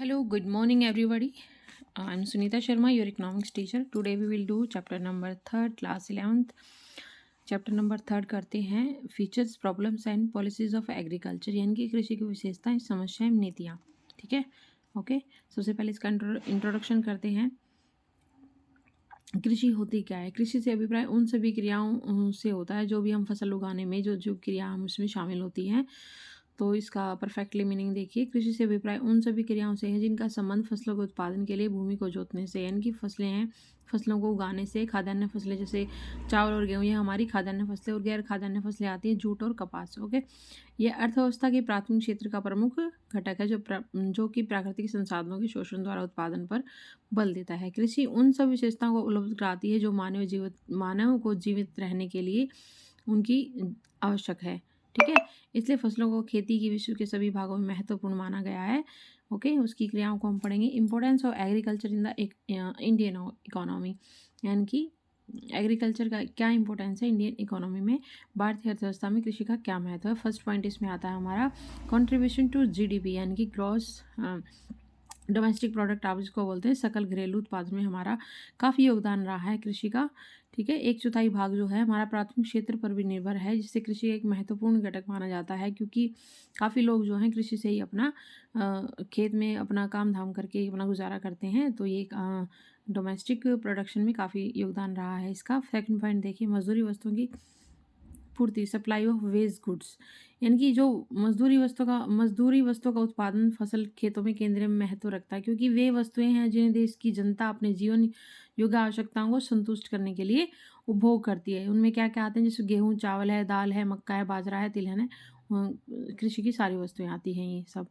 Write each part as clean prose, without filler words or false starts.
Hello, good morning, everybody. I'm Sunita Sharma, your economics teacher. Today we will do chapter number third, class 11th. Chapter number third करते हैं features problems and policies of agriculture, यानी कि कृषि की विशेषताएं, समस्याएं, नीतियाँ. ठीक है, ओके. सबसे पहले इसका इंट्रोडक्शन करते हैं. कृषि होती क्या है? कृषि से अभिप्राय उन सभी क्रियाओं से होता है जो भी हम फसल उगाने में जो जो क्रिया हम उसमें शामिल होती हैं. तो इसका परफेक्टली मीनिंग देखिए. कृषि से अभिप्राय उन सभी क्रियाओं से है जिनका संबंध फसलों के उत्पादन के लिए भूमि को जोतने से, यानी कि फसलें हैं फसलों को उगाने से. खाद्यान्न फसलें जैसे चावल और गेहूँ, ये हमारी खाद्यान्न फसलें, और गैर खाद्यान्न फसलें आती हैं जूट और कपास. ओके, यह अर्थव्यवस्था के प्राथमिक क्षेत्र का प्रमुख घटक है जो कि प्राकृतिक संसाधनों के शोषण द्वारा उत्पादन पर बल देता है. कृषि उन सब विशेषताओं को उपलब्ध कराती है जो मानव को जीवित रहने के लिए उनकी आवश्यक है. ठीक है, इसलिए फसलों को खेती की विश्व के सभी भागों में महत्वपूर्ण माना गया है. ओके, उसकी क्रियाओं को हम पढ़ेंगे. Importance of agriculture in the Indian economy, यानी कि एग्रीकल्चर का क्या इंपॉर्टेंस है इंडियन इकोनॉमी में, भारतीय अर्थव्यवस्था में कृषि का क्या महत्व है. फर्स्ट पॉइंट इसमें आता है हमारा कंट्रीब्यूशन टू जीडीपी, यानी कि ग्रॉस डोमेस्टिक प्रोडक्ट आप जिसको बोलते हैं, सकल घरेलू उत्पादन में हमारा काफ़ी योगदान रहा है कृषि का. ठीक है, 1/4 भाग जो है हमारा प्राथमिक क्षेत्र पर भी निर्भर है, जिससे कृषि एक महत्वपूर्ण घटक माना जाता है, क्योंकि काफ़ी लोग जो हैं कृषि से ही अपना खेत में अपना काम धाम करके अपना गुजारा करते हैं. तो ये डोमेस्टिक प्रोडक्शन में काफ़ी योगदान रहा है इसका. सेकंड पॉइंट देखिए, मजदूरी वस्तुओं की पूर्ति, सप्लाई ऑफ वेस्ट गुड्स, यानी कि जो मजदूरी वस्तुओं का उत्पादन फसल खेतों में केंद्रीय महत्व रखता है, क्योंकि वे वस्तुएं हैं जिन्हें देश की जनता अपने जीवन योग्य आवश्यकताओं को संतुष्ट करने के लिए उपभोग करती है. उनमें क्या क्या आते हैं, जैसे गेहूँ, चावल है, दाल है, मक्का है, बाजरा है, तिलहन है. कृषि की सारी वस्तुएं आती हैं ये सब.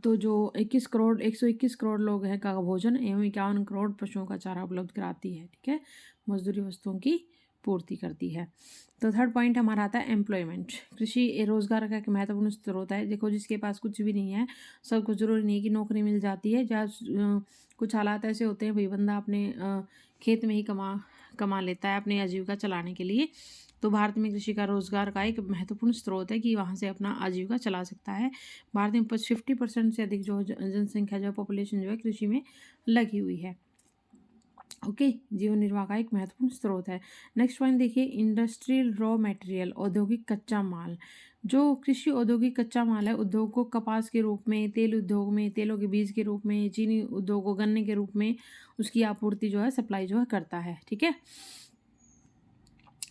तो जो 121 करोड़ लोग हैं का भोजन एवं 51 करोड़ पशुओं का चारा उपलब्ध कराती है. ठीक है, मजदूरी वस्तुओं की पूर्ति करती है. तो थर्ड पॉइंट हमारा आता है एम्प्लॉयमेंट. कृषि रोजगार का एक महत्वपूर्ण स्रोत है. देखो, जिसके पास कुछ भी नहीं है, सबको जरूरी नहीं है कि नौकरी मिल जाती है. जहाँ कुछ हालात ऐसे होते हैं, भाई बंदा अपने खेत में ही कमा लेता है अपनी आजीविका चलाने के लिए. तो भारत में कृषि का रोजगार का एक महत्वपूर्ण स्रोत है कि वहाँ से अपना आजीविका चला सकता है. भारत में 50% से अधिक जो जनसंख्या जो पॉपुलेशन जो है कृषि में लगी हुई है. ओके, जीवन निर्वाह का एक महत्वपूर्ण स्रोत है. नेक्स्ट पॉइंट देखिए, इंडस्ट्रियल रॉ मटेरियल, औद्योगिक कच्चा माल. जो कृषि औद्योगिक कच्चा माल है, उद्योग को कपास के रूप में, तेल उद्योग में तेलों के बीज के रूप में, चीनी उद्योग को गन्ने के रूप में उसकी आपूर्ति जो है, सप्लाई जो है करता है. ठीक है,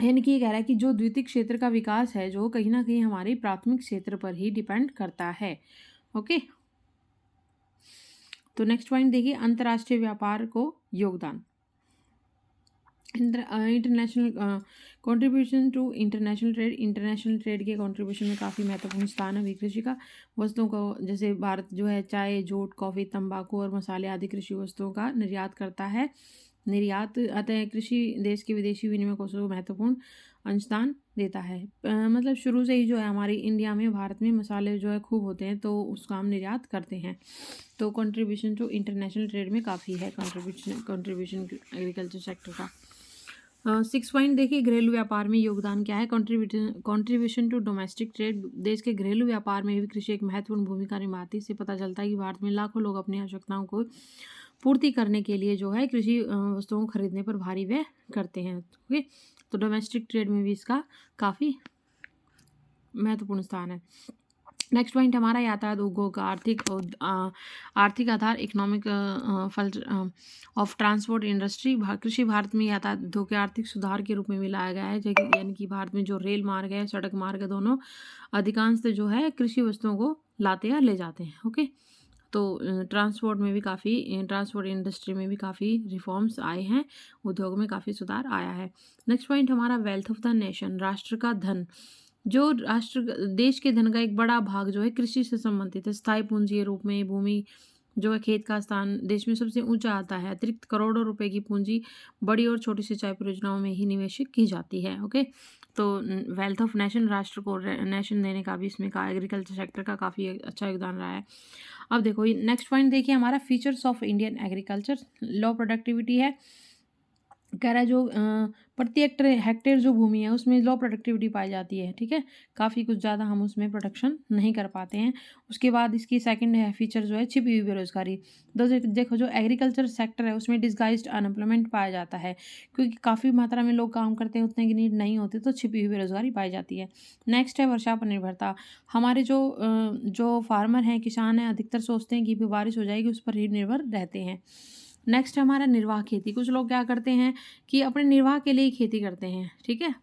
यानी कि ये कह रहा है कि जो द्वितीयक क्षेत्र का विकास है, जो कहीं ना कहीं हमारे प्राथमिक क्षेत्र पर ही डिपेंड करता है. ओके, तो नेक्स्ट पॉइंट देखिए, अंतर्राष्ट्रीय व्यापार को योगदान. International contribution to international trade के कंट्रीब्यूशन में काफ़ी महत्वपूर्ण स्थान है कृषि का. वस्तुओं को, जैसे भारत जो है चाय, जूट, कॉफ़ी, तंबाकू और मसाले आदि कृषि वस्तुओं का निर्यात करता है. निर्यात अतः कृषि देश के विदेशी विनिमय कोषों को महत्वपूर्ण अंशदान देता है. मतलब शुरू से ही जो है हमारी इंडिया में, भारत में मसाले जो है खूब होते हैं, तो उसका हम निर्यात करते हैं. तो कंट्रीब्यूशन टू इंटरनेशनल ट्रेड में काफ़ी है कंट्रीब्यूशन एग्रीकल्चर सेक्टर का. 6 पॉइंट देखिए, घरेलू व्यापार में योगदान क्या है. Contribution to domestic trade. देश के घरेलू व्यापार में भी कृषि एक महत्वपूर्ण भूमिका निभाती है. इससे पता चलता है कि भारत में लाखों लोग अपनी आवश्यकताओं को पूर्ति करने के लिए जो है कृषि वस्तुओं को खरीदने पर भारी व्यय करते हैं. ओके, तो डोमेस्टिक ट्रेड में भी इसका काफ़ी महत्वपूर्ण स्थान है. नेक्स्ट पॉइंट हमारा यातायात उद्योग का आर्थिक आधार, इकोनॉमिक फल ऑफ ट्रांसपोर्ट इंडस्ट्री. कृषि भारत में यातायात उद्योग के आर्थिक सुधार के रूप में भी लाया गया है, यानी कि भारत में जो रेल मार्ग है, सड़क मार्ग है, दोनों अधिकांश जो है कृषि वस्तुओं को लाते या ले जाते हैं. ओके, तो ट्रांसपोर्ट इंडस्ट्री में भी काफ़ी रिफॉर्म्स आए हैं, उद्योग में काफ़ी सुधार आया है. नेक्स्ट पॉइंट हमारा वेल्थ ऑफ द नेशन, राष्ट्र का धन. जो देश के धन का एक बड़ा भाग जो है कृषि से संबंधित है. स्थायी पूंजी के रूप में भूमि जो है, खेत का स्थान देश में सबसे ऊंचा आता है. अतिरिक्त करोड़ों रुपए की पूंजी बड़ी और छोटी सिंचाई परियोजनाओं में ही निवेशित की जाती है. ओके, तो वेल्थ ऑफ नेशन, राष्ट्र को नेशन देने का भी इसमें का एग्रीकल्चर सेक्टर का काफ़ी अच्छा योगदान रहा है. अब देखो, नेक्स्ट पॉइंट देखिए हमारा features of Indian agriculture. Low productivity है, कह रहा है जो प्रति हेक्टेयर जो भूमि है उसमें लो प्रोडक्टिविटी पाई जाती है, ठीक है? काफ़ी कुछ ज़्यादा हम उसमें प्रोडक्शन नहीं कर पाते हैं। उसके बाद इसकी सेकंड है फीचर जो है छिपी हुई बेरोज़गारी। देखो जो एग्रीकल्चर सेक्टर है उसमें डिसगाइज्ड अनएम्प्लॉयमेंट पाया जाता है, क्योंकि काफ़ी मात्रा में लोग काम करते हैं, उतने की नीड नहीं होती, तो छिपी हुई बेरोज़गारी पाई जाती है। नेक्स्ट है वर्षा पर निर्भरता। हमारे जो फार्मर हैं, किसान हैं, अधिकतर सोचते हैं कि भी बारिश हो जाएगी, उस पर ही निर्भर रहते हैं। नेक्स्ट है हमारा निर्वाह खेती। कुछ लोग क्या करते हैं कि अपने निर्वाह के लिए ही खेती करते हैं, ठीक है?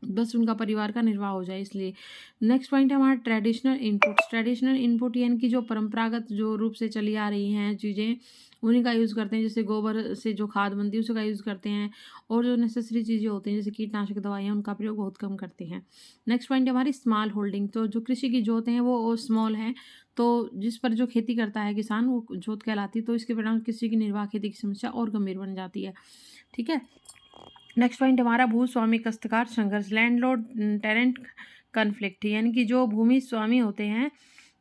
बस उनका परिवार का निर्वाह हो जाए इसलिए। नेक्स्ट पॉइंट है हमारा ट्रेडिशनल इनपुट्स। ट्रेडिशनल इनपुट यानी कि जो परंपरागत जो रूप से चली आ रही हैं चीज़ें, उन्हीं का यूज़ करते हैं। जैसे गोबर से जो खाद बनती है उसका यूज़ करते हैं, और जो नेसेसरी चीज़ें होती हैं जैसे कीटनाशक दवाइयाँ, उनका प्रयोग बहुत कम करते हैं। नेक्स्ट पॉइंट है हमारी स्मॉल होल्डिंग। तो जो कृषि की जोत हैं वो स्मॉल हैं, तो जिस पर जो खेती करता है किसान वो जोत कहलाती है। तो इसके परिणाम कृषि की निर्वाह खेती की समस्या और गंभीर बन जाती है, ठीक है? नेक्स्ट पॉइंट हमारा भूस्वामी काश्तकार संघर्ष। लैंडलॉर्ड टेनेंट कन्फ्लिक्ट, यानी कि जो भूमि स्वामी होते हैं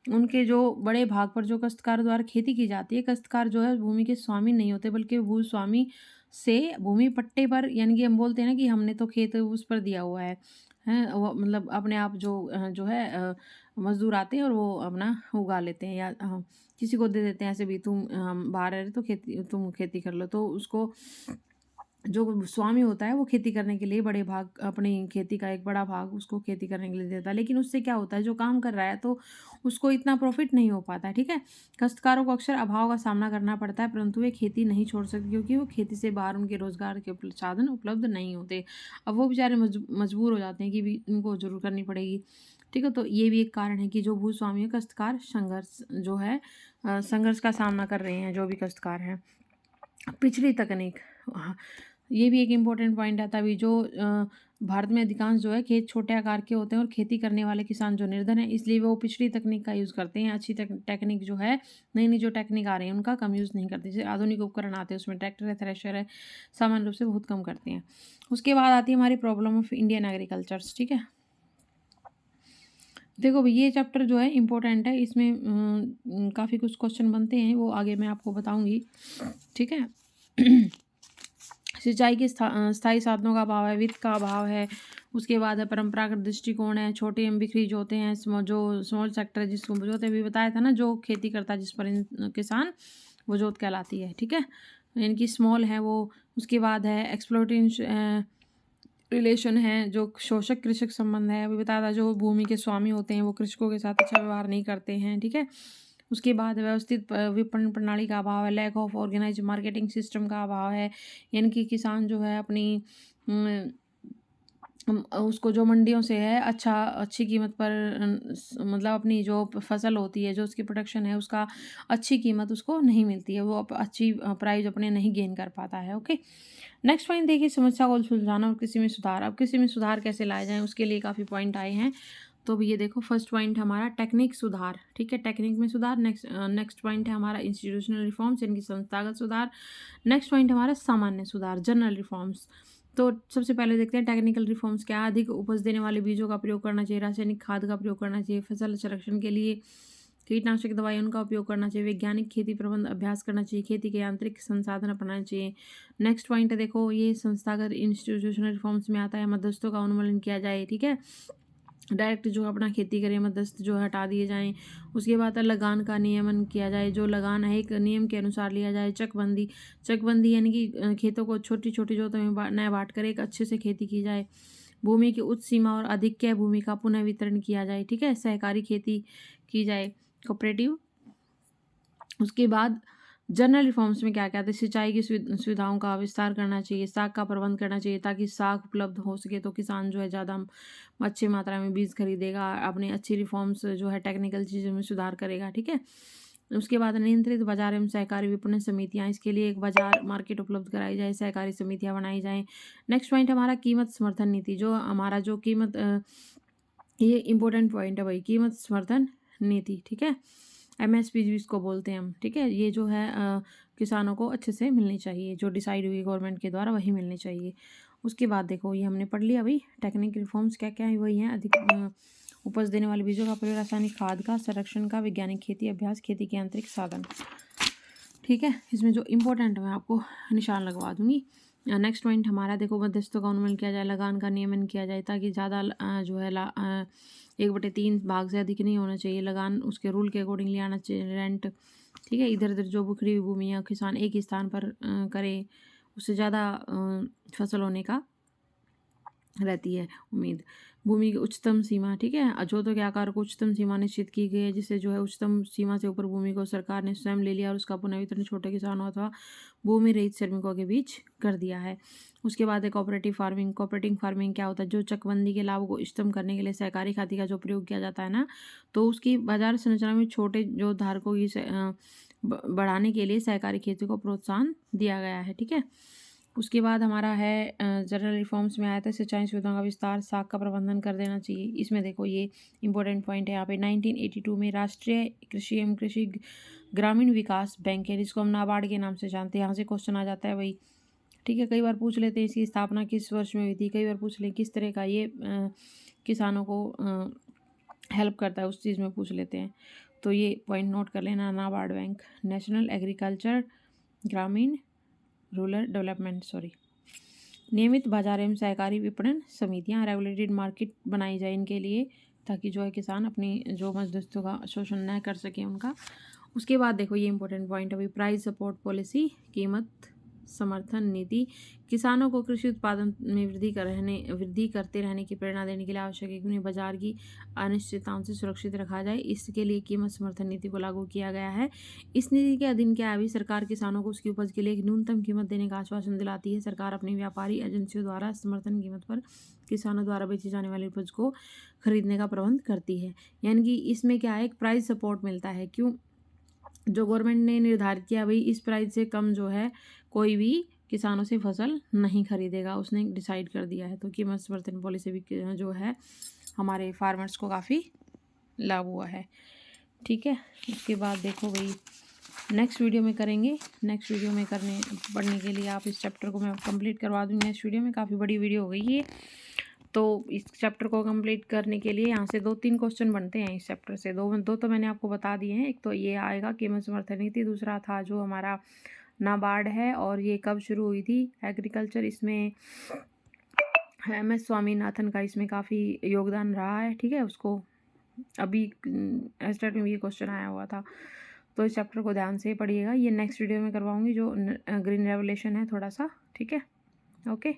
उनके जो बड़े भाग पर जो काश्तकार द्वारा खेती की जाती है, काश्तकार जो है भूमि के स्वामी नहीं होते बल्कि भूस्वामी से भूमि पट्टे पर, यानी कि हम बोलते हैं ना कि हमने तो खेत उस पर दिया हुआ है वो मतलब अपने आप जो है मजदूर आते हैं और वो अपना उगा लेते हैं, या किसी को दे देते हैं ऐसे भी, तुम बाहर रह रहे तो खेती तुम खेती कर लो, तो उसको जो स्वामी होता है वो खेती करने के लिए बड़े भाग अपनी खेती का एक बड़ा भाग उसको खेती करने के लिए देता है। लेकिन उससे क्या होता है, जो काम कर रहा है तो उसको इतना प्रॉफिट नहीं हो पाता है, ठीक है? काश्तकारों को अक्सर अभाव का सामना करना पड़ता है, परंतु वे खेती नहीं छोड़ सकते क्योंकि वो खेती से बाहर उनके रोजगार के साधन उपलब्ध नहीं होते। अब वो बेचारे मजबूर हो जाते हैं कि भी इनको जरूर करनी पड़ेगी, ठीक है? तो ये भी एक कारण है कि जो भूस्वामी है काश्तकार संघर्ष जो है संघर्ष का सामना कर रहे हैं जो भी काश्तकार हैं। पिछड़ी तकनीक, हाँ, ये भी एक इम्पोर्टेंट पॉइंट है। तभी जो भारत में अधिकांश जो है खेत छोटे आकार के होते हैं और खेती करने वाले किसान जो निर्धन हैं, इसलिए वो पिछड़ी तकनीक का यूज़ करते हैं। अच्छी टेक्निक जो है, नई नई जो टेक्निक आ रही है उनका कम यूज़ नहीं करते। जैसे आधुनिक उपकरण आते हैं उसमें ट्रैक्टर है, थ्रेशर है, सामान्य रूप से बहुत कम करते हैं। उसके बाद आती है हमारी प्रॉब्लम ऑफ इंडियन एग्रीकल्चर्स, ठीक है? देखो भई ये चैप्टर जो है इम्पोर्टेंट है, इसमें काफ़ी कुछ क्वेश्चन बनते हैं, वो आगे मैं आपको बताऊँगी, ठीक है? सिंचाई के स्थायी साधनों का अभाव है, वित्त का अभाव है, उसके बाद है परंपरागत दृष्टिकोण है, छोटे एवं बिखरी जोतें हैं, जो स्मॉल सेक्टर है जिसको जोतें अभी बताया था ना, जो खेती करता है जिस पर किसान, वो जोत कहलाती है, ठीक है? इनकी स्मॉल है वो। उसके बाद है एक्सप्लॉइटेशन रिलेशन है, जो शोषक कृषक संबंध है, अभी बताया था जो भूमि के स्वामी होते हैं वो कृषकों के साथ अच्छा व्यवहार नहीं करते हैं, ठीक है? उसके बाद व्यवस्थित विपणन प्रणाली का अभाव है, lack of organise marketing system का अभाव है, यानी कि किसान जो है अपनी उसको जो मंडियों से है अच्छी कीमत पर मतलब अपनी जो फसल होती है, जो उसकी प्रोडक्शन है उसका अच्छी कीमत उसको नहीं मिलती है, वो अच्छी प्राइस अपने नहीं गेन कर पाता है, ओके? नेक्स्ट पॉइंट देखिए, समस्या को सुलझाना और कृषि में सुधार। अब कृषि में सुधार कैसे लाए जाएँ उसके लिए काफ़ी पॉइंट आए हैं। तो अब ये देखो, फर्स्ट पॉइंट हमारा टेक्निक सुधार, ठीक है? टेक्निक में सुधार। नेक्स्ट पॉइंट है हमारा इंस्टीट्यूशनल रिफॉर्म्स, यानी कि संस्थागत सुधार। नेक्स्ट पॉइंट हमारा सामान्य सुधार, जनरल रिफॉर्म्स। तो सबसे पहले देखते हैं टेक्निकल रिफॉर्म्स क्या है। अधिक उपज देने वाले बीजों का प्रयोग करना चाहिए, रासायनिक खाद का प्रयोग करना चाहिए, फसल संरक्षण के लिए कीटनाशक दवाइयों का उपयोग करना चाहिए, वैज्ञानिक खेती प्रबंध अभ्यास करना चाहिए, खेती के यांत्रिक संसाधन अपनाने चाहिए। नेक्स्ट पॉइंट है देखो, ये संस्थागत इंस्टीट्यूशनल रिफॉर्म्स में आता है, मध्यस्थों का उन्मूलन किया जाए, ठीक है? डायरेक्ट जो अपना खेती करें, मध्यस्थ जो है हटा दिए जाएँ। उसके बाद लगान का नियमन किया जाए, जो लगान है एक नियम के अनुसार लिया जाए। चकबंदी यानी कि खेतों को छोटी-छोटी जोतों में न बाँट कर एक अच्छे से खेती की जाए। भूमि की उच्च सीमा और अधिक्य भूमि का पुनः वितरण किया जाए, ठीक है? सहकारी खेती की जाए, कोऑपरेटिव। उसके बाद जनरल रिफॉर्म्स में क्या-क्या था, सिंचाई की सुविधाओं का विस्तार करना चाहिए, साग का प्रबंध करना चाहिए ताकि साग उपलब्ध हो सके, तो किसान जो है ज़्यादा अच्छी मात्रा में बीज खरीदेगा, अपनी अच्छी रिफॉर्म्स जो है टेक्निकल चीज़ों में सुधार करेगा, ठीक है? उसके बाद नियंत्रित बाजार एवं सहकारी विपणन समितियाँ, इसके लिए एक बाजार मार्केट उपलब्ध कराई जाए, सहकारी समितियाँ बनाई जाएँ। नेक्स्ट पॉइंट हमारा कीमत समर्थन नीति, जो हमारा जो कीमत ये इम्पोर्टेंट पॉइंट है भाई, कीमत समर्थन नीति, ठीक है? एमएसपी जिसको बोलते हैं हम, ठीक है? ये जो है किसानों को अच्छे से मिलनी चाहिए, जो डिसाइड हुई गवर्नमेंट के द्वारा वही मिलनी चाहिए। उसके बाद देखो, ये हमने पढ़ लिया भाई, टेक्निक रिफॉर्म्स क्या-क्या है, वही हैं अधिक उपज देने वाले बीजों का प्रयोग, रासायनिक खाद का संरक्षण का, वैज्ञानिक खेती अभ्यास, खेती के यांत्रिक साधन, ठीक है? इसमें जो इम्पोर्टेंट है मैं आपको निशान लगवा दूँगी। नेक्स्ट पॉइंट हमारा देखो, मध्यस्थों का उन्मूलन किया जाए, लगान का नियमन किया जाए ताकि ज़्यादा जो है 1/3 भाग से अधिक नहीं होना चाहिए लगान, उसके रूल के अकॉर्डिंगली आना चाहिए रेंट। ठीक है, इधर उधर जो बिखरी हुई भूमि या किसान एक ही स्थान पर करे, उससे ज़्यादा फसल होने का रहती है उम्मीद। भूमि की उच्चतम सीमा, ठीक है, अजोतों के आकार को उच्चतम सीमा निश्चित की गई है, जिससे जो है उच्चतम सीमा से ऊपर भूमि को सरकार ने स्वयं ले लिया और उसका पुनर्वितरण छोटे किसानों अथवा भूमि रहित श्रमिकों के बीच कर दिया है। उसके बाद है कोऑपरेटिव फार्मिंग। कोऑपरेटिव फार्मिंग क्या होता है? जो चकबंदी के लाभ को इष्टतम करने के लिए सहकारी खेती का जो प्रयोग किया जाता है ना, तो उसकी बाजार संरचना में छोटे जो धारकों की बढ़ाने के लिए सहकारी खेती को प्रोत्साहन दिया गया है। ठीक है, उसके बाद हमारा है जनरल रिफॉर्म्स में आया था सिंचाई सुविधाओं का विस्तार, साख का प्रबंधन कर देना चाहिए। इसमें देखो ये इंपॉर्टेंट पॉइंट है यहाँ पे 1982 में राष्ट्रीय कृषि एवं कृषि ग्रामीण विकास बैंक है, जिसको हम नाबार्ड के नाम से जानते हैं। यहाँ से क्वेश्चन आ जाता है भाई, ठीक है, कई बार पूछ लेते हैं इसकी स्थापना किस वर्ष में हुई थी, कई बार पूछ लें किस तरह का ये किसानों को हेल्प करता है, उस चीज़ में पूछ लेते हैं। तो ये पॉइंट नोट कर लेना, नाबार्ड बैंक। नेशनल एग्रीकल्चर ग्रामीण रूरल डेवलपमेंट नियमित बाजार एवं सहकारी विपणन समितियां, रेगुलेटेड मार्केट बनाई जाए इनके लिए, ताकि जो है किसान अपनी जो मध्यस्थों का शोषण न कर सके उनका। उसके बाद देखो ये इंपॉर्टेंट पॉइंट अभी, प्राइस सपोर्ट पॉलिसी, कीमत समर्थन नीति किसानों को कृषि उत्पादन में वृद्धि करते रहने की प्रेरणा देने के लिए आवश्यक है कि उन्हें बाजार की अनिश्चितताओं से सुरक्षित रखा जाए। इसके लिए कीमत समर्थन नीति को लागू किया गया है। इस नीति के अधीन क्या है, अभी सरकार किसानों को उसकी उपज के लिए एक न्यूनतम कीमत देने का आश्वासन दिलाती है। सरकार अपनी व्यापारी एजेंसियों द्वारा समर्थन कीमत पर किसानों द्वारा बेची जाने वाली उपज को खरीदने का प्रबंध करती है। यानी कि इसमें क्या है, एक प्राइस सपोर्ट मिलता है। क्यों? जो गवर्नमेंट ने निर्धारित किया भाई इस प्राइस से कम जो है कोई भी किसानों से फसल नहीं खरीदेगा, उसने डिसाइड कर दिया है। तो कीमत समर्थन पॉलिसी भी जो है हमारे फार्मर्स को काफ़ी लाभ हुआ है। ठीक है, उसके बाद देखो भाई नेक्स्ट वीडियो में करेंगे। नेक्स्ट वीडियो में पढ़ने के लिए आप इस चैप्टर को मैं कंप्लीट करवा दूँगी नेक्स्ट वीडियो में। काफ़ी बड़ी वीडियो हो गई ये, तो इस चैप्टर को कंप्लीट करने के लिए यहाँ से 2-3 क्वेश्चन बनते हैं इस चैप्टर से। दो तो मैंने आपको बता दिए हैं। एक तो ये आएगा कीमत समर्थन नीति, दूसरा था जो हमारा नाबार्ड है और ये कब शुरू हुई थी एग्रीकल्चर, इसमें MS स्वामीनाथन का इसमें काफ़ी योगदान रहा है। ठीक है, उसको अभी स्टार्ट में ये क्वेश्चन आया हुआ था। तो इस चैप्टर को ध्यान से पढ़िएगा। ये नेक्स्ट वीडियो में करवाऊँगी जो ग्रीन रेवोल्यूशन है थोड़ा सा। ठीक है, ओके।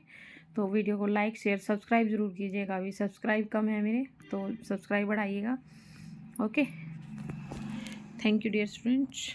तो वीडियो को लाइक शेयर सब्सक्राइब ज़रूर कीजिएगा। अभी सब्सक्राइब कम है मेरे, तो सब्सक्राइब बढ़ाइएगा। Okay, thank you dear students.